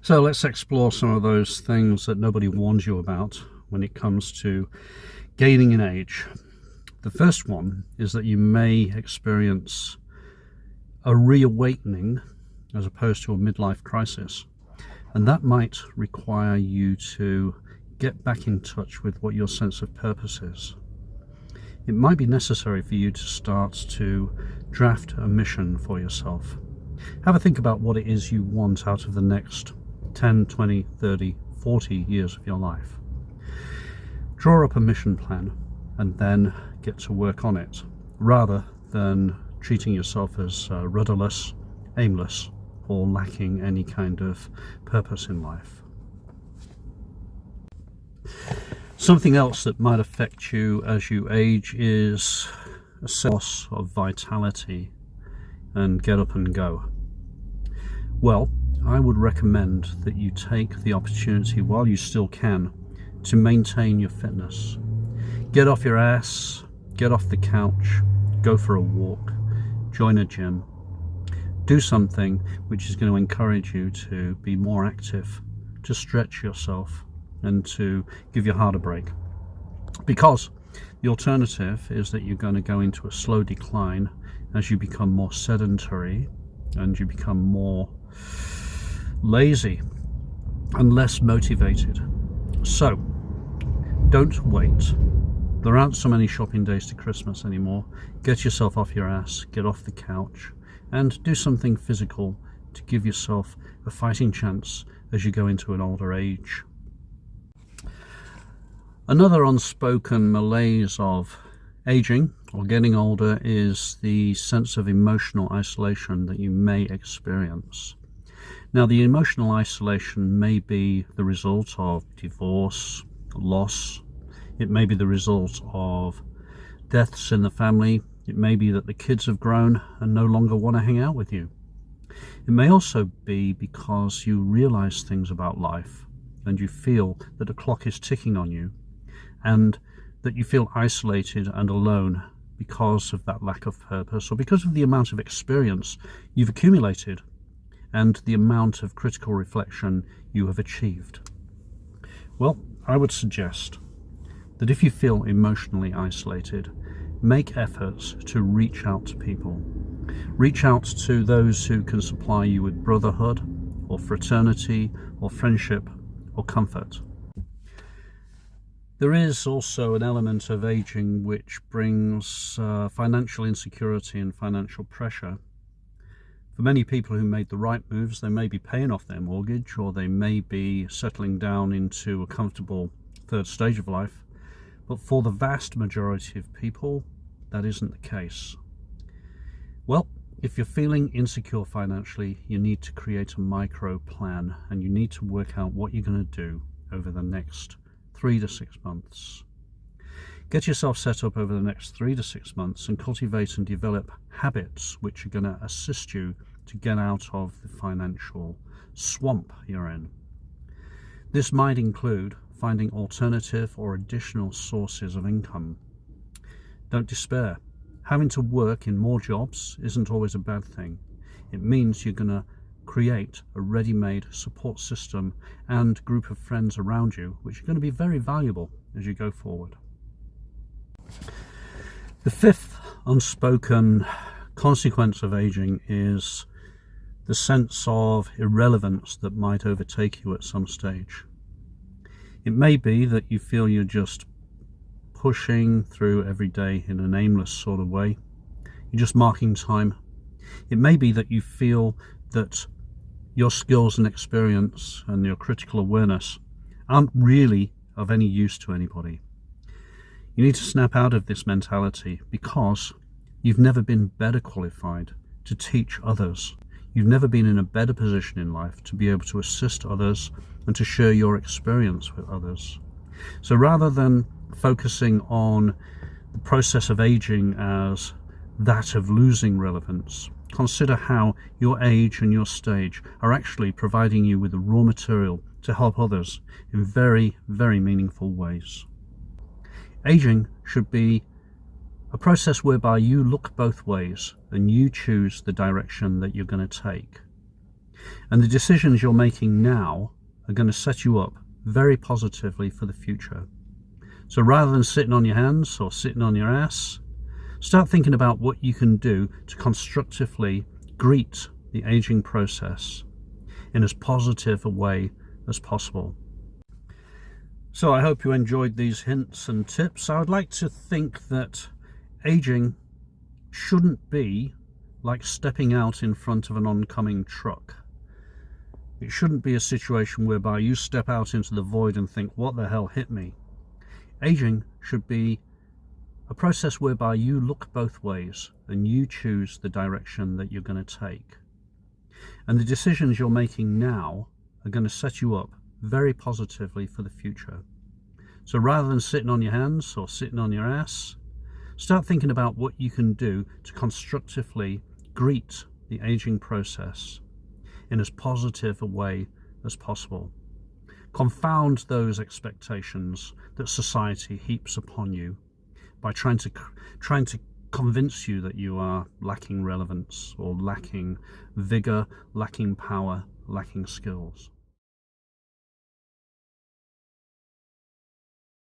So let's explore some of those things that nobody warns you about when it comes to gaining in age. The first one is that you may experience a reawakening as opposed to a midlife crisis, and that might require you to get back in touch with what your sense of purpose is. It might be necessary for you to start to draft a mission for yourself. Have a think about what it is you want out of the next 10, 20, 30, 40 years of your life. Draw up a mission plan and then get to work on it, rather than treating yourself as rudderless, aimless, or lacking any kind of purpose in life. Something else that might affect you as you age is a loss of vitality and get up and go. Well, I would recommend that you take the opportunity while you still can to maintain your fitness. Get off your ass, get off the couch, go for a walk, join a gym. Do something which is going to encourage you to be more active, to stretch yourself, and to give your heart a break. Because the alternative is that you're going to go into a slow decline as you become more sedentary and you become more lazy and less motivated. So don't wait. There aren't so many shopping days to Christmas anymore. Get yourself off your ass, get off the couch, and do something physical to give yourself a fighting chance as you go into an older age. Another unspoken malaise of aging or getting older is the sense of emotional isolation that you may experience. Now, the emotional isolation may be the result of divorce, loss. It may be the result of deaths in the family. It may be that the kids have grown and no longer want to hang out with you. It may also be because you realize things about life and you feel that the clock is ticking on you, and that you feel isolated and alone because of that lack of purpose, or because of the amount of experience you've accumulated and the amount of critical reflection you have achieved. Well, I would suggest that if you feel emotionally isolated, make efforts to reach out to people. Reach out to those who can supply you with brotherhood, or fraternity, or friendship, or comfort. There is also an element of aging which brings financial insecurity and financial pressure. For many people who made the right moves, they may be paying off their mortgage, or they may be settling down into a comfortable third stage of life. But for the vast majority of people, that isn't the case. Well, if you're feeling insecure financially, you need to create a micro plan, and you need to work out what you're going to do over the next 3 to 6 months. Get yourself set up over the next 3 to 6 months and cultivate and develop habits which are going to assist you to get out of the financial swamp you're in. This might include finding alternative or additional sources of income. Don't despair. Having to work in more jobs isn't always a bad thing. It means you're going to create a ready-made support system and group of friends around you, which are going to be very valuable as you go forward. The fifth unspoken consequence of aging is the sense of irrelevance that might overtake you at some stage. It may be that you feel you're just pushing through every day in an aimless sort of way. You're just marking time. It may be that you feel that your skills and experience and your critical awareness aren't really of any use to anybody. You need to snap out of this mentality because you've never been better qualified to teach others. You've never been in a better position in life to be able to assist others and to share your experience with others. So rather than focusing on the process of aging as that of losing relevance, consider how your age and your stage are actually providing you with the raw material to help others in very, very meaningful ways. Aging should be a process whereby you look both ways and you choose the direction that you're going to take. And the decisions you're making now are going to set you up very positively for the future. So rather than sitting on your hands or sitting on your ass, start thinking about what you can do to constructively greet the aging process in as positive a way as possible. So I hope you enjoyed these hints and tips. I would like to think that aging shouldn't be like stepping out in front of an oncoming truck. It shouldn't be a situation whereby you step out into the void and think, what the hell hit me? Aging should be a process whereby you look both ways and you choose the direction that you're going to take. And the decisions you're making now are going to set you up very positively for the future. So rather than sitting on your hands or sitting on your ass, start thinking about what you can do to constructively greet the aging process in as positive a way as possible. Confound those expectations that society heaps upon you by trying to convince you that you are lacking relevance or lacking vigor, lacking power, lacking skills.